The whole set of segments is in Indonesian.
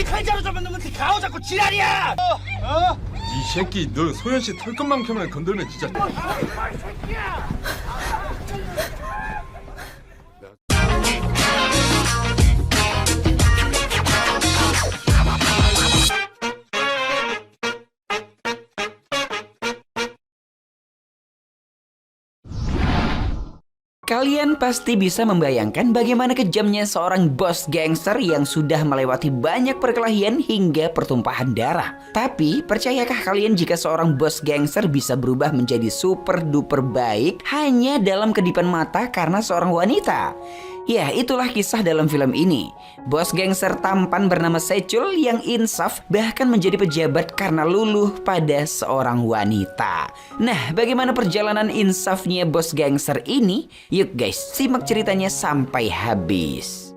회자로 좀 넣으면 가오 자꾸 지랄이야. 이 새끼 너 소연 씨 털끝만큼만 건들면 진짜. Kalian pasti bisa membayangkan bagaimana kejamnya seorang bos gangster yang sudah melewati banyak perkelahian hingga pertumpahan darah. Tapi, percayakah kalian jika seorang bos gangster bisa berubah menjadi super duper baik hanya dalam kedipan mata karena seorang wanita? Ya, itulah kisah dalam film ini. Bos gangster tampan bernama Sechul yang insaf bahkan menjadi pejabat karena luluh pada seorang wanita. Nah, bagaimana perjalanan insafnya bos gangster ini? Yuk guys, simak ceritanya sampai habis.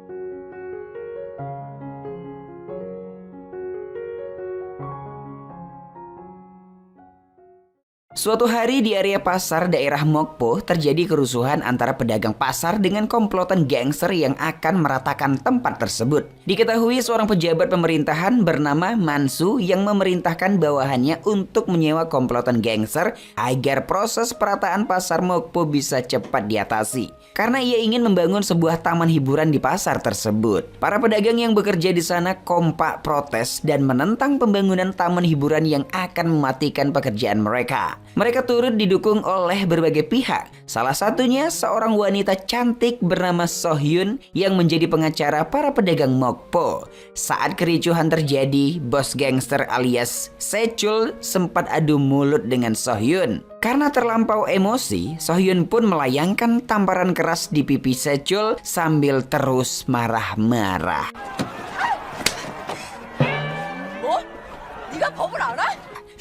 Suatu hari di area pasar daerah Mokpo terjadi kerusuhan antara pedagang pasar dengan komplotan gangster yang akan meratakan tempat tersebut. Diketahui seorang pejabat pemerintahan bernama Mansu yang memerintahkan bawahannya untuk menyewa komplotan gangster agar proses perataan pasar Mokpo bisa cepat diatasi. Karena ia ingin membangun sebuah taman hiburan di pasar tersebut. Para pedagang yang bekerja di sana kompak protes dan menentang pembangunan taman hiburan yang akan mematikan pekerjaan mereka. Mereka turut didukung oleh berbagai pihak. Salah satunya seorang wanita cantik bernama Sohyun yang menjadi pengacara para pedagang Mokpo. Saat kericuhan terjadi, bos gangster alias Sechul sempat adu mulut dengan Sohyun. Karena terlampau emosi, Sohyun pun melayangkan tamparan keras di pipi Sechul sambil terus marah-marah.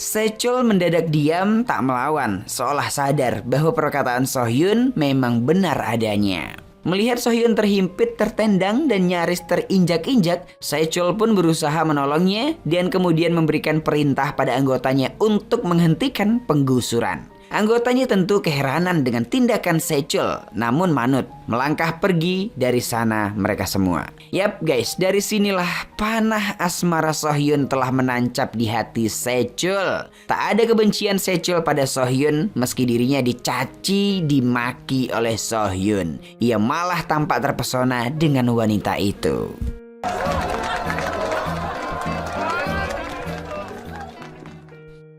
Sechul mendadak diam tak melawan, seolah sadar bahwa perkataan Sohyun memang benar adanya. Melihat Sohyun terhimpit, tertendang, dan nyaris terinjak-injak, Sechul pun berusaha menolongnya dan kemudian memberikan perintah pada anggotanya untuk menghentikan penggusuran. Anggotanya tentu keheranan dengan tindakan Sechul, namun manut, melangkah pergi dari sana mereka semua. Yap guys, dari sinilah panah asmara Sohyun telah menancap di hati Sechul. Tak ada kebencian Sechul pada Sohyun meski dirinya dicaci, dimaki oleh Sohyun. Ia malah tampak terpesona dengan wanita itu.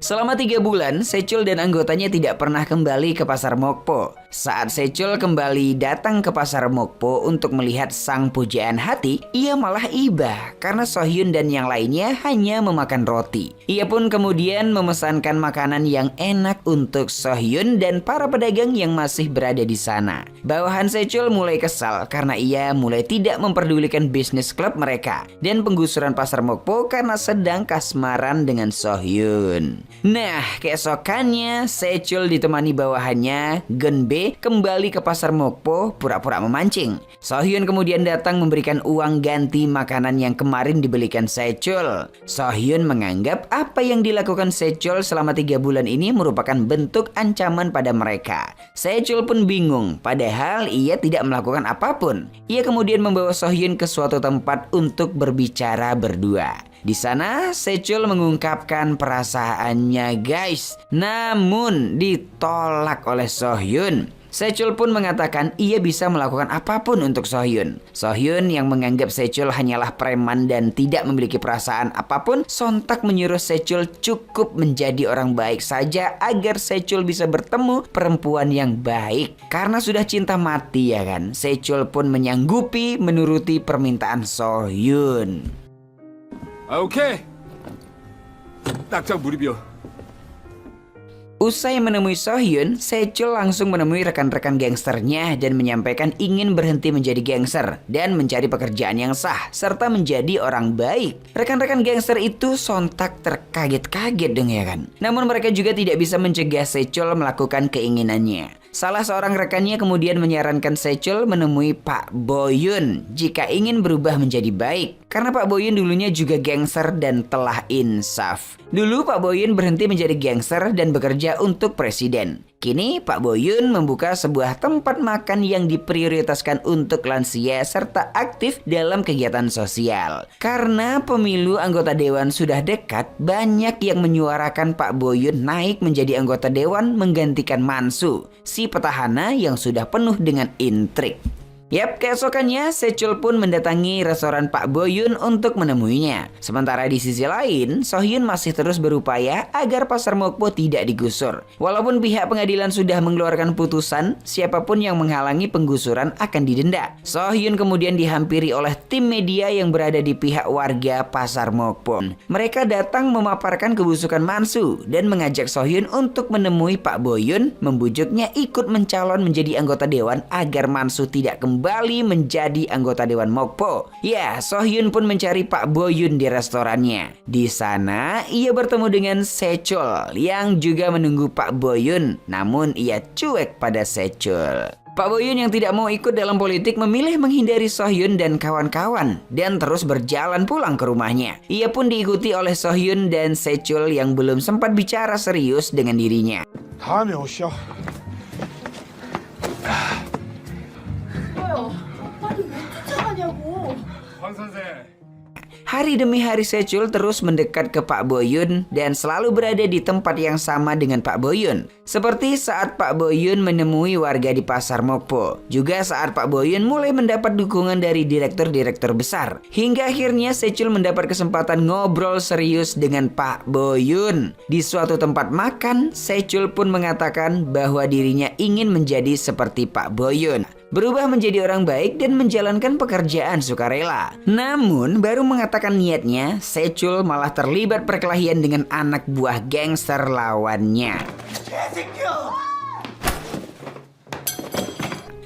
Selama 3 bulan, Sechul dan anggotanya tidak pernah kembali ke pasar Mokpo. Saat Sechul kembali datang ke pasar Mokpo untuk melihat sang pujaan hati, ia malah iba karena Sohyun dan yang lainnya hanya memakan roti. Ia pun kemudian memesankan makanan yang enak untuk Sohyun dan para pedagang yang masih berada di sana. Bawahan Sechul mulai kesal karena ia mulai tidak memperdulikan bisnis klub mereka dan penggusuran pasar Mokpo karena sedang kasmaran dengan Sohyun. Nah, keesokannya Sechul ditemani bawahannya Genbe kembali ke pasar Mokpo pura-pura memancing. Sohyun kemudian datang memberikan uang ganti makanan yang kemarin dibelikan Sechul. Sohyun menganggap apa yang dilakukan Sechul selama 3 bulan ini merupakan bentuk ancaman pada mereka. Sechul pun bingung, padahal ia tidak melakukan apapun. Ia kemudian membawa Sohyun ke suatu tempat untuk berbicara berdua. Di sana Sechul mengungkapkan perasaannya guys, namun ditolak oleh Sohyun. Sechul pun mengatakan ia bisa melakukan apapun untuk Sohyun. Sohyun yang menganggap Sechul hanyalah preman dan tidak memiliki perasaan apapun, sontak menyuruh Sechul cukup menjadi orang baik saja agar Sechul bisa bertemu perempuan yang baik. Karena sudah cinta mati ya kan, Sechul pun menyanggupi menuruti permintaan Sohyun. 오케이. 딱짝 무릎이요. Usai menemui Sohyun, Sechul langsung menemui rekan-rekan gangsternya dan menyampaikan ingin berhenti menjadi gangster dan mencari pekerjaan yang sah serta menjadi orang baik. Rekan-rekan gangster itu sontak terkaget-kaget dong ya kan. Namun mereka juga tidak bisa mencegah Sechul melakukan keinginannya. Salah seorang rekannya kemudian menyarankan Sechul menemui Pak Boyun jika ingin berubah menjadi baik. karena Pak Boyun dulunya juga gangster dan telah insaf. Dulu Pak Boyun berhenti menjadi gangster dan bekerja untuk presiden. Kini Pak Boyun membuka sebuah tempat makan yang diprioritaskan untuk lansia serta aktif dalam kegiatan sosial. Karena pemilu anggota dewan sudah dekat, banyak yang menyuarakan Pak Boyun naik menjadi anggota dewan menggantikan Mansu, si petahana yang sudah penuh dengan intrik. Yap, keesokannya Sechul pun mendatangi restoran Pak Boyun untuk menemuinya. Sementara di sisi lain, Sohyun masih terus berupaya agar pasar Mokpo tidak digusur. Walaupun pihak pengadilan sudah mengeluarkan putusan, siapapun yang menghalangi penggusuran akan didenda. Sohyun kemudian dihampiri oleh tim media yang berada di pihak warga pasar Mokpo. Mereka datang memaparkan kebusukan Mansu dan mengajak Sohyun untuk menemui Pak Boyun, membujuknya ikut mencalon menjadi anggota dewan agar Mansu tidak kembali menjadi anggota dewan Mokpo. Ya, Sohyun pun mencari Pak Boyun di restorannya. Di sana, ia bertemu dengan Sechul yang juga menunggu Pak Boyun, namun ia cuek pada Sechul. Pak Boyun yang tidak mau ikut dalam politik memilih menghindari Sohyun dan kawan-kawan dan terus berjalan pulang ke rumahnya. Ia pun diikuti oleh Sohyun dan Sechul yang belum sempat bicara serius dengan dirinya. 다음에 오시오. 빨리 왜 쫓아가냐고. 황 선생. Hari demi hari Sechul terus mendekat ke Pak Boyun dan selalu berada di tempat yang sama dengan Pak Boyun. Seperti saat Pak Boyun menemui warga di pasar Mokpo. Juga saat Pak Boyun mulai mendapat dukungan dari direktur-direktur besar. Hingga akhirnya Sechul mendapat kesempatan ngobrol serius dengan Pak Boyun. Di suatu tempat makan, Sechul pun mengatakan bahwa dirinya ingin menjadi seperti Pak Boyun. Berubah menjadi orang baik dan menjalankan pekerjaan sukarela. Namun baru mengatakan niatnya, Sechul malah terlibat perkelahian dengan anak buah gangster lawannya.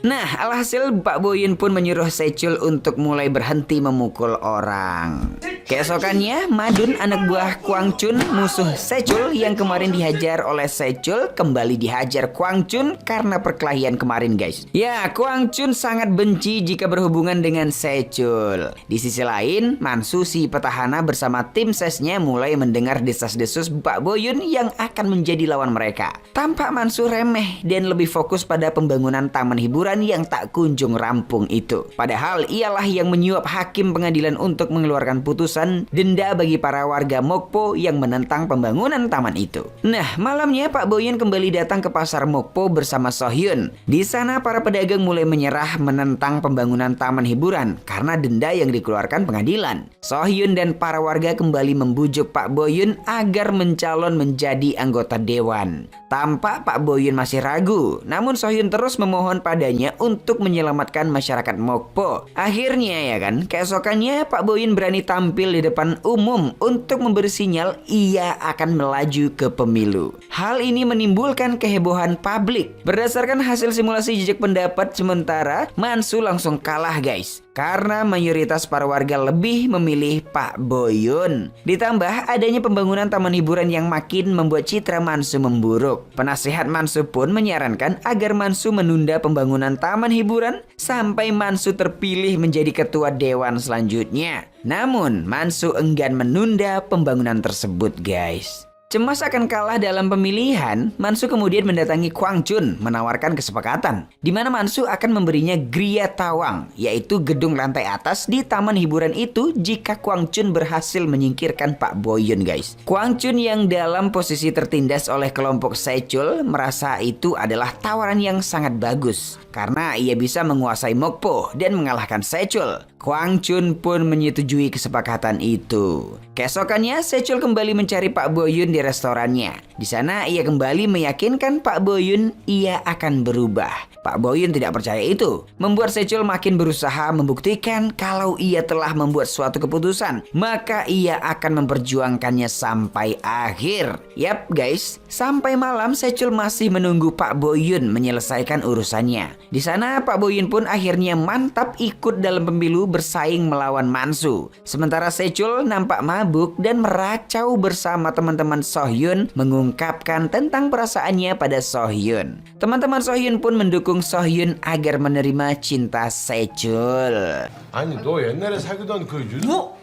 Nah, alhasil Pak Boyun pun menyuruh Sechul untuk mulai berhenti memukul orang. Keesokannya, Madun anak buah Kwang Chun, musuh Sechul yang kemarin dihajar oleh Sechul, kembali dihajar Kwang Chun karena perkelahian kemarin, guys. Ya, Kwang Chun sangat benci jika berhubungan dengan Sechul. Di sisi lain, Mansu si petahana bersama tim sesnya mulai mendengar desas-desus Pak Boyun yang akan menjadi lawan mereka. Tampak Mansu remeh dan lebih fokus pada pembangunan taman hiburan yang tak kunjung rampung itu. Padahal ialah yang menyuap hakim pengadilan untuk mengeluarkan putusan denda bagi para warga Mokpo yang menentang pembangunan taman itu. Nah, malamnya Pak Boyun kembali datang ke pasar Mokpo bersama Sohyun. Di sana para pedagang mulai menyerah menentang pembangunan taman hiburan karena denda yang dikeluarkan pengadilan. Sohyun dan para warga kembali membujuk Pak Boyun agar mencalon menjadi anggota dewan. Tampak Pak Boyun masih ragu, namun Sohyun terus memohon padanya untuk menyelamatkan masyarakat Mokpo. Akhirnya ya kan, keesokannya Pak Boyun berani tampil di depan umum untuk memberi sinyal ia akan melaju ke pemilu. Hal ini menimbulkan kehebohan publik. Berdasarkan hasil simulasi jejak pendapat sementara, Mansu langsung kalah, guys. Karena mayoritas para warga lebih memilih Pak Boyun. Ditambah adanya pembangunan taman hiburan yang makin membuat citra Mansu memburuk. Penasehat Mansu pun menyarankan agar Mansu menunda pembangunan taman hiburan sampai Mansu terpilih menjadi ketua dewan selanjutnya. Namun Mansu enggan menunda pembangunan tersebut, guys. Cemas akan kalah dalam pemilihan, Mansu kemudian mendatangi Kwang Chun menawarkan kesepakatan di mana Mansu akan memberinya Gria Tawang, yaitu gedung lantai atas di taman hiburan itu jika Kwang Chun berhasil menyingkirkan Pak Boyun, guys. Kwang Chun yang dalam posisi tertindas oleh kelompok Sechul merasa itu adalah tawaran yang sangat bagus karena ia bisa menguasai Mokpo dan mengalahkan Sechul. Kwang Chun pun menyetujui kesepakatan itu. Keesokannya Sechul kembali mencari Pak Boyun di restorannya. Di sana ia kembali meyakinkan Pak Boyun ia akan berubah. Pak Boyun tidak percaya itu, membuat Sechul makin berusaha membuktikan kalau ia telah membuat suatu keputusan, maka ia akan memperjuangkannya sampai akhir. Yap guys, sampai malam Sechul masih menunggu Pak Boyun menyelesaikan urusannya. Di sana Pak Boyun pun akhirnya mantap ikut dalam pemilu bersaing melawan Mansu. Sementara Sechul nampak mabuk dan meracau bersama teman-teman Sohyun mengungkapkan tentang perasaannya pada Sohyun. Teman-teman Sohyun pun mendukung Sohyun agar menerima cinta Sechul. 아니 너 옛날에 사귀던 그 윤... 뭐?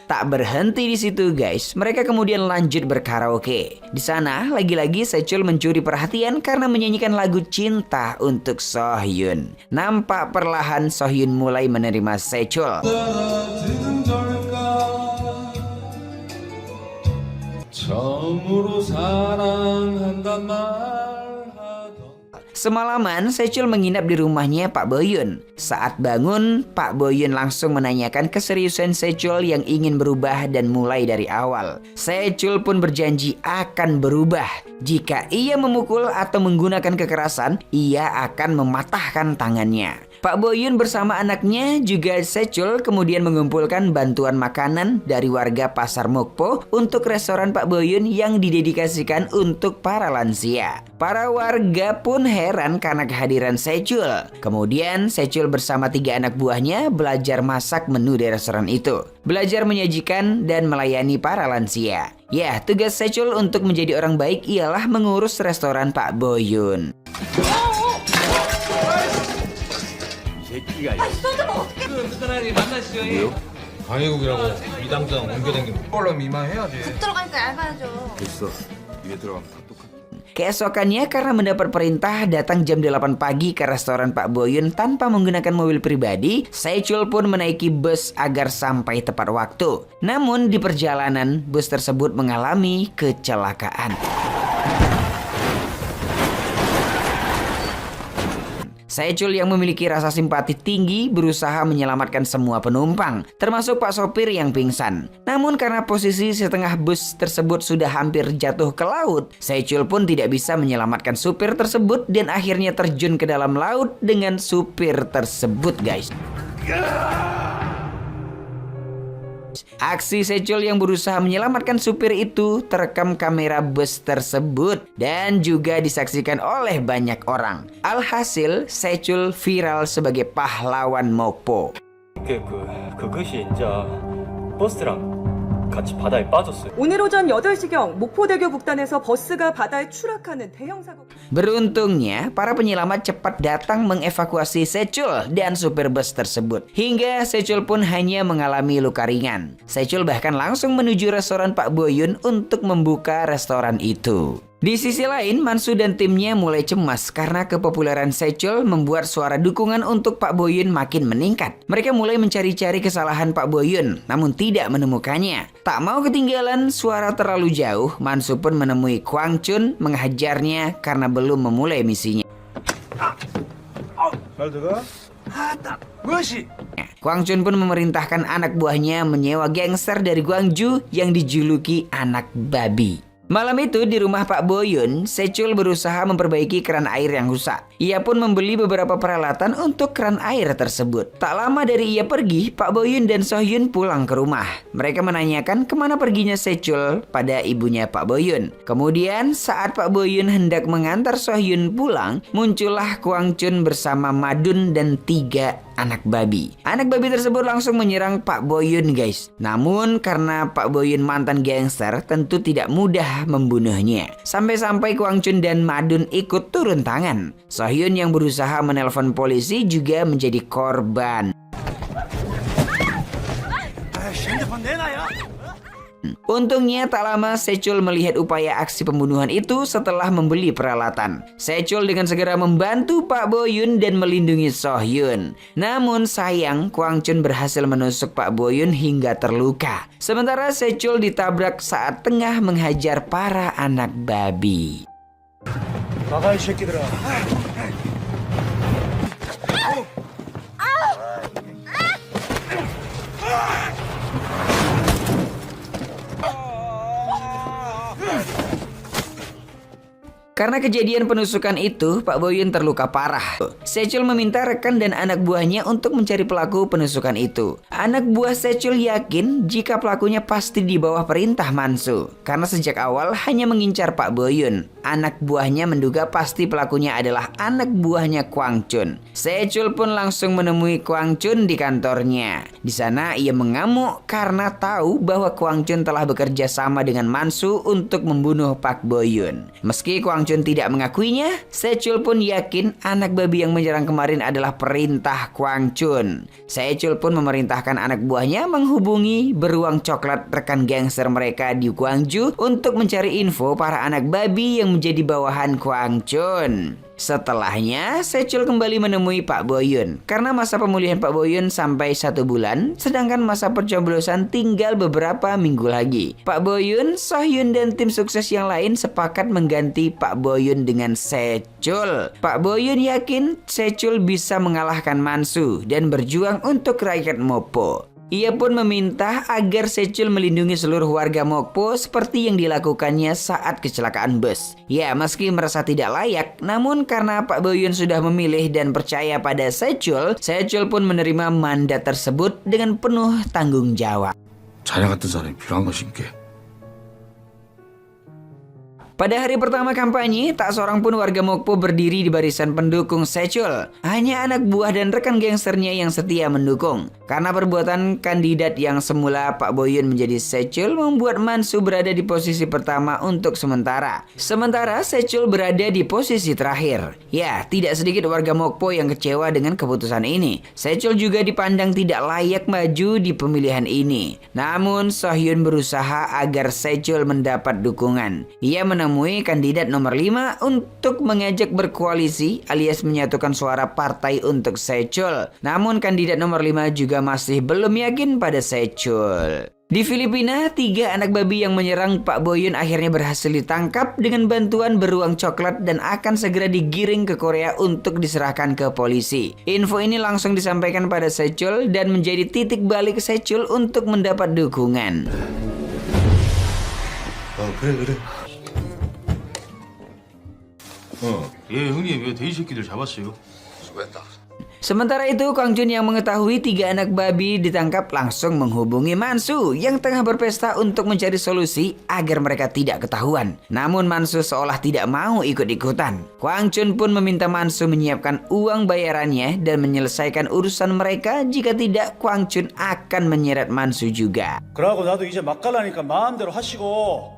Tak berhenti di situ guys, mereka kemudian lanjut berkaraoke. Di sana lagi-lagi Sechul mencuri perhatian karena menyanyikan lagu cinta untuk Sohyun. Nampak perlahan Sohyun mulai menerima Sechul. 처음으로 사랑한단 말하던 Semalaman Sechul menginap di rumahnya Pak Boyun. Saat bangun, Pak Boyun langsung menanyakan keseriusan Sechul yang ingin berubah dan mulai dari awal. Sechul pun berjanji akan berubah. Jika ia memukul atau menggunakan kekerasan, ia akan mematahkan tangannya. Pak Boyun bersama anaknya juga Sechul kemudian mengumpulkan bantuan makanan dari warga Pasar Mokpo untuk restoran Pak Boyun yang didedikasikan untuk para lansia. Para warga pun heran karena kehadiran Sechul. Kemudian Sechul bersama 3 anak buahnya belajar masak menu di restoran itu. Belajar menyajikan dan melayani para lansia. Ya, tugas Sechul untuk menjadi orang baik ialah mengurus restoran Pak Boyun. 강의국이라고 미당장 옮겨다니는 걸로 미만해야지. 들어가니까 얇아야죠. 됐어. 위에 들어가면 다 똑같아. Keesokannya karena mendapat perintah datang jam 8 pagi ke restoran Pak Boyun tanpa menggunakan mobil pribadi, Sechul pun menaiki bus agar sampai tepat waktu. Namun di perjalanan, bus tersebut mengalami kecelakaan. Sechul yang memiliki rasa simpati tinggi berusaha menyelamatkan semua penumpang, termasuk Pak sopir yang pingsan. Namun karena posisi setengah bus tersebut sudah hampir jatuh ke laut, Sechul pun tidak bisa menyelamatkan supir tersebut dan akhirnya terjun ke dalam laut dengan supir tersebut guys. Aksi Sechul yang berusaha menyelamatkan supir itu terekam kamera bus tersebut dan juga disaksikan oleh banyak orang. Alhasil, Sechul viral sebagai pahlawan Mokpo. 그것이 이제 버스랑 같이 바다에 빠졌어요. 오늘 오전 8시경 목포대교 북단에서 버스가 바다에 추락하는 대형 사고. Beruntungnya, para penyelamat cepat datang mengevakuasi Sechul dan supir bus tersebut. Hingga Sechul pun hanya mengalami luka ringan. Sechul bahkan langsung menuju restoran Pak Boyun untuk membuka restoran itu. Di sisi lain, Mansu dan timnya mulai cemas karena kepopuleran Sechul membuat suara dukungan untuk Pak Boyun makin meningkat. Mereka mulai mencari-cari kesalahan Pak Boyun, namun tidak menemukannya. Tak mau ketinggalan suara terlalu jauh, Mansu pun menemui Kwang Chun menghajarnya karena belum memulai misinya. Kwang Chun pun memerintahkan anak buahnya menyewa gangster dari Gwangju yang dijuluki anak babi. Malam itu di rumah Pak Boyun, Sechul berusaha memperbaiki keran air yang rusak. Ia pun membeli beberapa peralatan untuk keran air tersebut. Tak lama dari ia pergi, Pak Boyun dan Sohyun pulang ke rumah. Mereka menanyakan kemana perginya Sechul pada ibunya Pak Boyun. Kemudian saat Pak Boyun hendak mengantar Sohyun pulang, muncullah Kwang Chun bersama Madun dan 3 anak babi. Anak babi tersebut langsung menyerang Pak Boyun guys. Namun karena Pak Boyun mantan gangster, tentu tidak mudah membunuhnya. Sampai-sampai Kwang Chun dan Madun ikut turun tangan. Sohyun yang berusaha menelpon polisi juga menjadi korban. Untungnya tak lama Sechul melihat upaya aksi pembunuhan itu setelah membeli peralatan. Sechul dengan segera membantu Pak Boyun dan melindungi Sohyun. Namun sayang, Kwang Chun berhasil menusuk Pak Boyun hingga terluka. Sementara Sechul ditabrak saat tengah menghajar para anak babi. 나가 이 새끼들아. Karena kejadian penusukan itu, Pak Boyun terluka parah. Sechul meminta rekan dan anak buahnya untuk mencari pelaku penusukan itu. Anak buah Sechul yakin jika pelakunya pasti di bawah perintah Mansu. Karena sejak awal hanya mengincar Pak Boyun. Anak buahnya menduga pasti pelakunya adalah anak buahnya Kwang Chun. Sechul pun langsung menemui Kwang Chun di kantornya. Di sana ia mengamuk karena tahu bahwa Kwang Chun telah bekerja sama dengan Mansu untuk membunuh Pak Boyun. Meski Kwang Chun tidak mengakuinya, Sechul pun yakin anak babi yang menyerang kemarin adalah perintah Kwang Chun. Sechul pun memerintahkan anak buahnya menghubungi beruang coklat rekan gangster mereka di Gwangju untuk mencari info para anak babi yang menjadi bawahan Kwang Chun. Setelahnya, Sechul kembali menemui Pak Boyun karena masa pemulihan Pak Boyun sampai 1 bulan, sedangkan masa pencoblosan tinggal beberapa minggu lagi. Pak Boyun, Sohyun dan tim sukses yang lain sepakat mengganti Pak Boyun dengan Sechul. Pak Boyun yakin Sechul bisa mengalahkan Mansu dan berjuang untuk rakyat Mokpo. Ia pun meminta agar Sechul melindungi seluruh warga Mokpo seperti yang dilakukannya saat kecelakaan bus. Ya, meski merasa tidak layak, namun karena Pak Boyun sudah memilih dan percaya pada Sechul, Sechul pun menerima mandat tersebut dengan penuh tanggung jawab. 자네 같은 사람이 필요한 것인게. Pada hari pertama kampanye, tak seorang pun warga Mokpo berdiri di barisan pendukung Sechul. Hanya anak buah dan rekan gangsternya yang setia mendukung. Karena perbuatan kandidat yang semula Pak Boyun menjadi Sechul membuat Mansu berada di posisi pertama untuk sementara. Sementara Sechul berada di posisi terakhir. Ya, tidak sedikit warga Mokpo yang kecewa dengan keputusan ini. Sechul juga dipandang tidak layak maju di pemilihan ini. Namun Sohyun berusaha agar Sechul mendapat dukungan. Ia menemui kandidat nomor 5 untuk mengajak berkoalisi alias menyatukan suara partai untuk Sechul. Namun kandidat nomor 5 juga masih belum yakin pada Sechul. Di Filipina, 3 anak babi yang menyerang Pak Boyun akhirnya berhasil ditangkap dengan bantuan beruang coklat dan akan segera digiring ke Korea untuk diserahkan ke polisi. Info ini langsung disampaikan pada Sechul dan menjadi titik balik Sechul untuk mendapat dukungan. 그래. 예, 형님, 왜 돼지 새끼들 잡았어요? 수고했다. Sementara itu, Kwang Chun yang mengetahui 3 anak babi ditangkap langsung menghubungi Mansu yang tengah berpesta untuk mencari solusi agar mereka tidak ketahuan. Namun Mansu seolah tidak mau ikut-ikutan. Kwang Chun pun meminta Mansu menyiapkan uang bayarannya dan menyelesaikan urusan mereka, jika tidak Kwang Chun akan menyeret Mansu juga. 그러고 나도 이제 막 갈라니까 마음대로 하시고.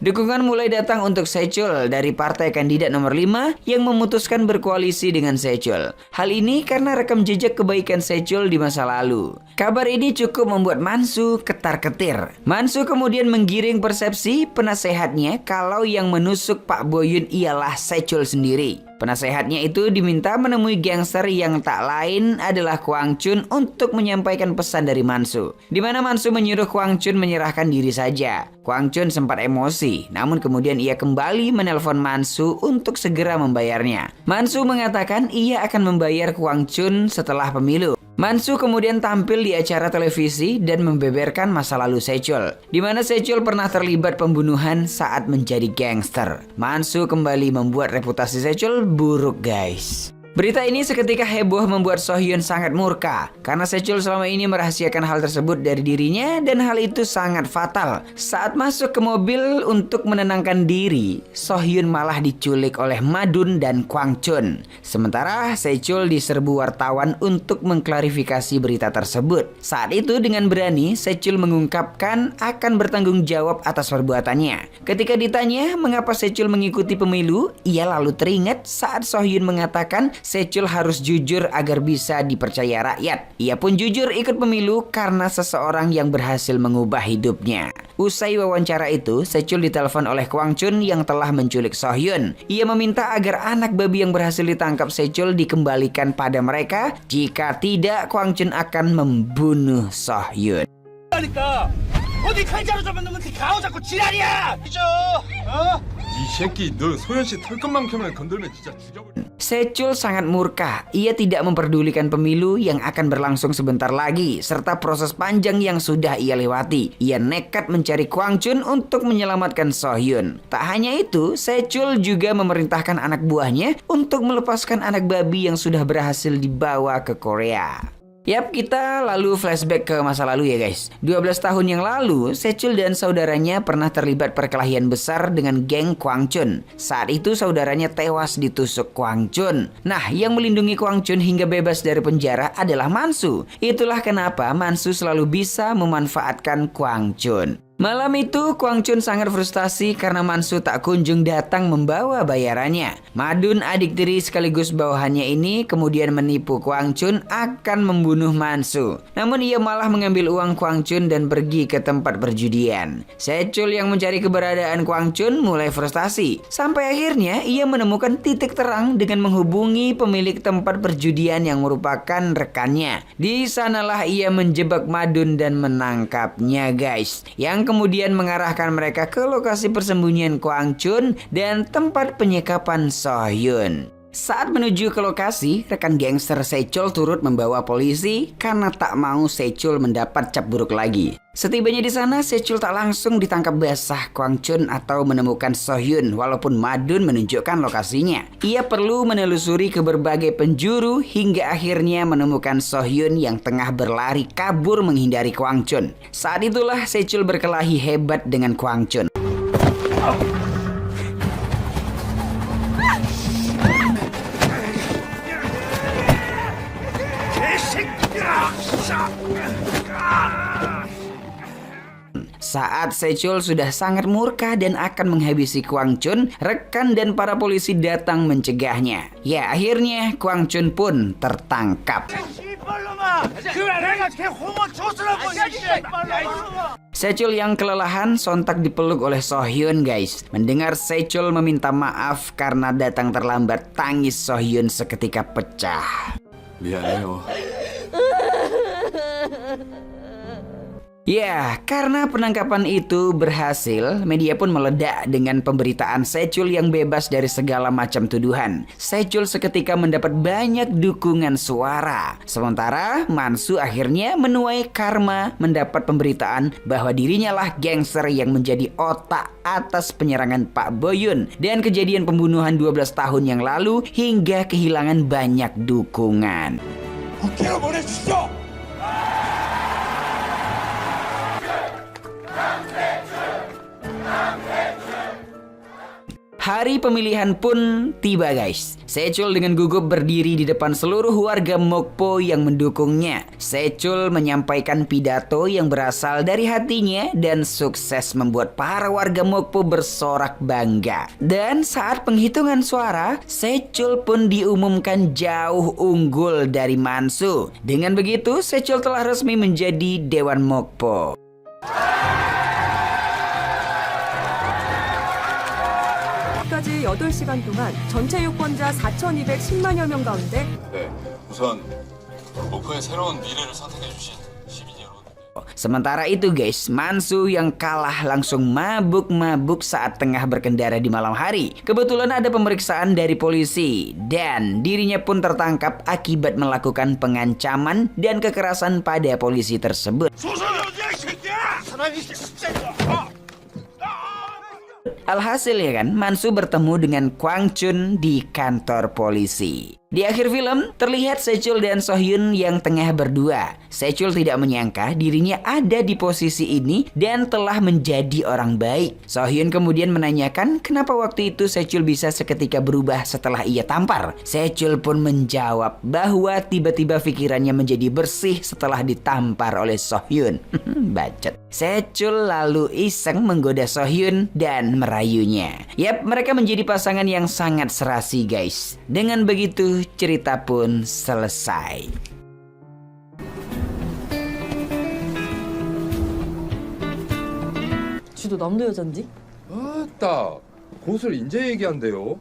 Dukungan mulai datang untuk Sechul dari partai kandidat nomor 5 yang memutuskan berkoalisi dengan Sechul. Hal ini karena rekam jejak kebaikan Sechul di masa lalu. Kabar ini cukup membuat Mansu ketar-ketir. Mansu kemudian menggiring persepsi penasehatnya kalau yang menusuk Pak Boyun ialah Sechul sendiri. Penasehatnya itu diminta menemui gangster yang tak lain adalah Kwang Chun untuk menyampaikan pesan dari Mansu. Di mana Mansu menyuruh Kwang Chun menyerahkan diri saja. Kwang Chun sempat emosi, namun kemudian ia kembali menelpon Mansu untuk segera membayarnya. Mansu mengatakan ia akan membayar Kwang Chun setelah pemilu. Mansu kemudian tampil di acara televisi dan membeberkan masa lalu Sechul, di mana Sechul pernah terlibat pembunuhan saat menjadi gangster. Mansu kembali membuat reputasi Sechul buruk, guys. Berita ini seketika heboh membuat Sohyun sangat murka karena Sechul selama ini merahasiakan hal tersebut dari dirinya dan hal itu sangat fatal. Saat masuk ke mobil untuk menenangkan diri, Sohyun malah diculik oleh Madun dan Kwang Chun. Sementara Sechul diserbu wartawan untuk mengklarifikasi berita tersebut. Saat itu dengan berani Sechul mengungkapkan akan bertanggung jawab atas perbuatannya. Ketika ditanya mengapa Sechul mengikuti pemilu, ia lalu teringat saat Sohyun mengatakan Sechul harus jujur agar bisa dipercaya rakyat. Ia pun jujur ikut pemilu karena seseorang yang berhasil mengubah hidupnya. Usai wawancara itu, Sechul ditelepon oleh Kwang Chun yang telah menculik Sohyun. Ia meminta agar anak babi yang berhasil ditangkap Sechul dikembalikan pada mereka. Jika tidak, Kwang Chun akan membunuh Sohyun. 어디 칼자루 잡았는데 그 가오 잡고 지랄이야! 그죠? 이 새끼 너 소연 씨 털끝만큼만 건들면 진짜 죽여버려. Sechul sangat murka. Ia tidak memperdulikan pemilu yang akan berlangsung sebentar lagi serta proses panjang yang sudah ia lewati. Ia nekat mencari Kwang Chun untuk menyelamatkan Sohyun. Tak hanya itu, Sechul juga memerintahkan anak buahnya untuk melepaskan anak babi yang sudah berhasil dibawa ke Korea. Yap, kita lalu flashback ke masa lalu ya guys. 12 tahun yang lalu, Sechul dan saudaranya pernah terlibat perkelahian besar dengan geng Kwang Chun. Saat itu saudaranya tewas ditusuk Kwang Chun. Nah, yang melindungi Kwang Chun hingga bebas dari penjara adalah Mansu. Itulah kenapa Mansu selalu bisa memanfaatkan Kwang Chun. Malam itu, Kwang Chun sangat frustasi karena Mansu tak kunjung datang membawa bayarannya. Madun, adik tiri sekaligus bawahannya ini, kemudian menipu Kwang Chun akan membunuh Mansu. Namun ia malah mengambil uang Kwang Chun dan pergi ke tempat perjudian. Sechul yang mencari keberadaan Kwang Chun mulai frustasi. Sampai akhirnya ia menemukan titik terang dengan menghubungi pemilik tempat perjudian yang merupakan rekannya. Di sanalah ia menjebak Madun dan menangkapnya, guys. Yang kemudian mengarahkan mereka ke lokasi persembunyian Kwang Chun dan tempat penyekapan So-hyun. Saat menuju ke lokasi, rekan gangster Sechul turut membawa polisi karena tak mau Sechul mendapat cap buruk lagi. Setibanya di sana, Sechul tak langsung ditangkap basah Kwang Chun atau menemukan So-hyun walaupun Madun menunjukkan lokasinya. Ia perlu menelusuri ke berbagai penjuru hingga akhirnya menemukan So-hyun yang tengah berlari kabur menghindari Kwang Chun. Saat itulah Sechul berkelahi hebat dengan Kwang Chun. Saat Sechul sudah sangat murka dan akan menghabisi Kwang Chun, rekan dan para polisi datang mencegahnya. Ya, akhirnya Kwang Chun pun tertangkap. Sechul yang kelelahan sontak dipeluk oleh So-hyun, guys. Mendengar Sechul meminta maaf karena datang terlambat, tangis So-hyun seketika pecah. 미안해요. Ya, karena penangkapan itu berhasil, media pun meledak dengan pemberitaan Sechul yang bebas dari segala macam tuduhan. Sechul seketika mendapat banyak dukungan suara. Sementara Mansu akhirnya menuai karma mendapat pemberitaan bahwa dirinya lah gangster yang menjadi otak atas penyerangan Pak Boyun dan kejadian pembunuhan 12 tahun yang lalu hingga kehilangan banyak dukungan. Hari pemilihan pun tiba, guys. Sechul dengan gugup berdiri di depan seluruh warga Mokpo yang mendukungnya. Sechul menyampaikan pidato yang berasal dari hatinya dan sukses membuat para warga Mokpo bersorak bangga. Dan saat penghitungan suara, Sechul pun diumumkan jauh unggul dari Mansu. Dengan begitu, Sechul telah resmi menjadi Dewan Mokpo. 까지 8시간 동안 전체 유권자 4,210만여 명 가운데 네, 우선 목포의 새로운 미래를 선택해주신 시민 여러분. Sementara itu, guys, Mansu yang kalah langsung mabuk-mabuk saat tengah berkendara di malam hari. Kebetulan ada pemeriksaan dari polisi dan dirinya pun tertangkap akibat melakukan pengancaman dan kekerasan pada polisi tersebut. Alhasil ya kan, Mansu bertemu dengan Kwang Chun di kantor polisi. Di akhir film, terlihat Sechul dan So-hyun yang tengah berdua. Sechul tidak menyangka dirinya ada di posisi ini dan telah menjadi orang baik. So-hyun kemudian menanyakan kenapa waktu itu Sechul bisa seketika berubah setelah ia tampar. Sechul pun menjawab bahwa tiba-tiba pikirannya menjadi bersih setelah ditampar oleh So-hyun. Bacot. Sechul lalu iseng menggoda So-hyun dan merayunya. Yap, mereka menjadi pasangan yang sangat serasi, guys. Dengan begitu, cerita pun selesai. 쥐도 남도 여잔지? 아따, 고슬 인재 얘기한대요.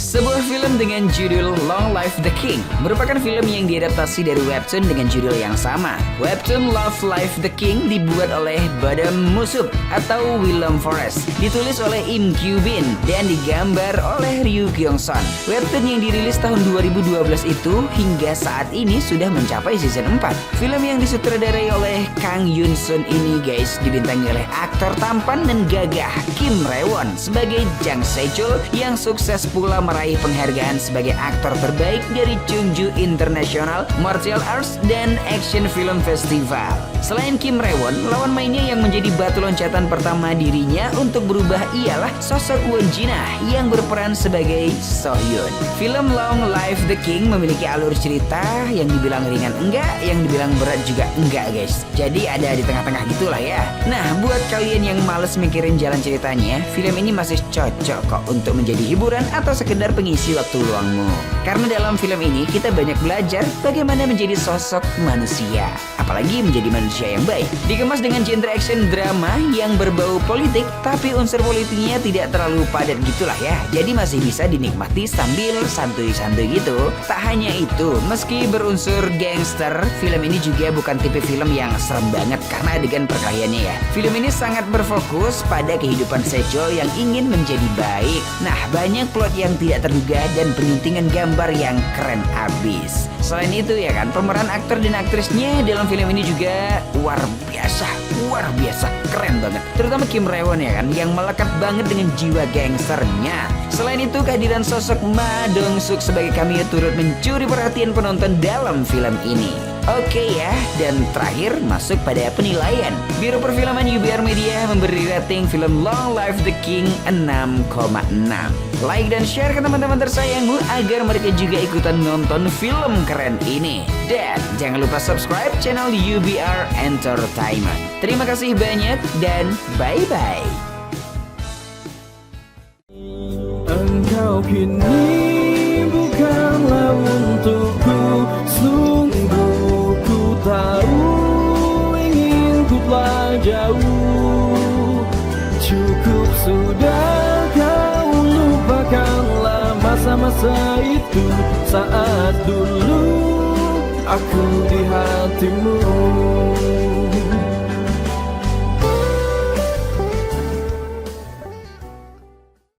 Sebuah film dengan judul Long Live the King merupakan film yang diadaptasi dari webtoon dengan judul yang sama. Webtoon Love Live the King dibuat oleh Badam Musup atau Willem Forest, ditulis oleh Im Kyu-bin dan digambar oleh Ryu Kyung-son. Webtoon yang dirilis tahun 2012 itu hingga saat ini sudah mencapai season 4. Film yang disutradarai oleh Kang Yun-sun ini, guys, dibintangi oleh aktor tampan dan gagah Kim Rae-won sebagai Jang Se-chul yang sukses pula meraih penghargaan sebagai aktor terbaik dari Chungju International Martial Arts dan Action Film Festival. Selain Kim Rae-won, lawan mainnya yang menjadi batu loncatan pertama dirinya untuk berubah ialah sosok Won Jin-ah yang berperan sebagai So-hyun. Film Long Live the King memiliki alur cerita yang dibilang ringan enggak, yang dibilang berat juga enggak guys. Jadi ada di tengah-tengah gitulah ya. Nah, buat kalian yang males mikirin jalan ceritanya, film ini masih cocok kok untuk menjadi hiburan atau sekedar pengisi waktu luangmu. Karena dalam film ini kita banyak belajar bagaimana menjadi sosok manusia, apalagi menjadi manusia yang baik. Dikemas dengan genre action drama yang berbau politik, tapi unsur politiknya tidak terlalu padat gitulah ya. Jadi masih bisa dinikmati sambil santuy-santuy gitu. Tak hanya itu, meski berunsur gangster, film ini juga bukan tipe film yang serem banget karena adegan perkelahiannya ya. Film ini sangat berfokus pada kehidupan Sejol yang ingin menjadi baik. Nah, banyak plot yang tidak terduga dan penyuntingan gambar yang keren abis. Selain itu ya kan, pemeran aktor dan aktrisnya dalam film ini juga luar biasa keren banget. Terutama Kim Rae-won ya kan, yang melekat banget dengan jiwa gangsternya. Selain itu, kehadiran sosok Ma Dong-suk sebagai cameo turut mencuri perhatian penonton dalam film ini. Oke ya, dan terakhir masuk pada penilaian. Biro Perfilman UBR Media memberi rating film Long Live the King 6,6. Like dan share ke teman-teman tersayangmu agar mereka juga ikutan nonton film keren ini. Dan jangan lupa subscribe channel UBR Entertainment. Terima kasih banyak dan bye-bye. Engkau kini bukanlah untukku, sungguh ku tahu ingin ku telah jauh. Cukup sudah kau lupakanlah masa-masa itu, saat dulu aku di hatimu.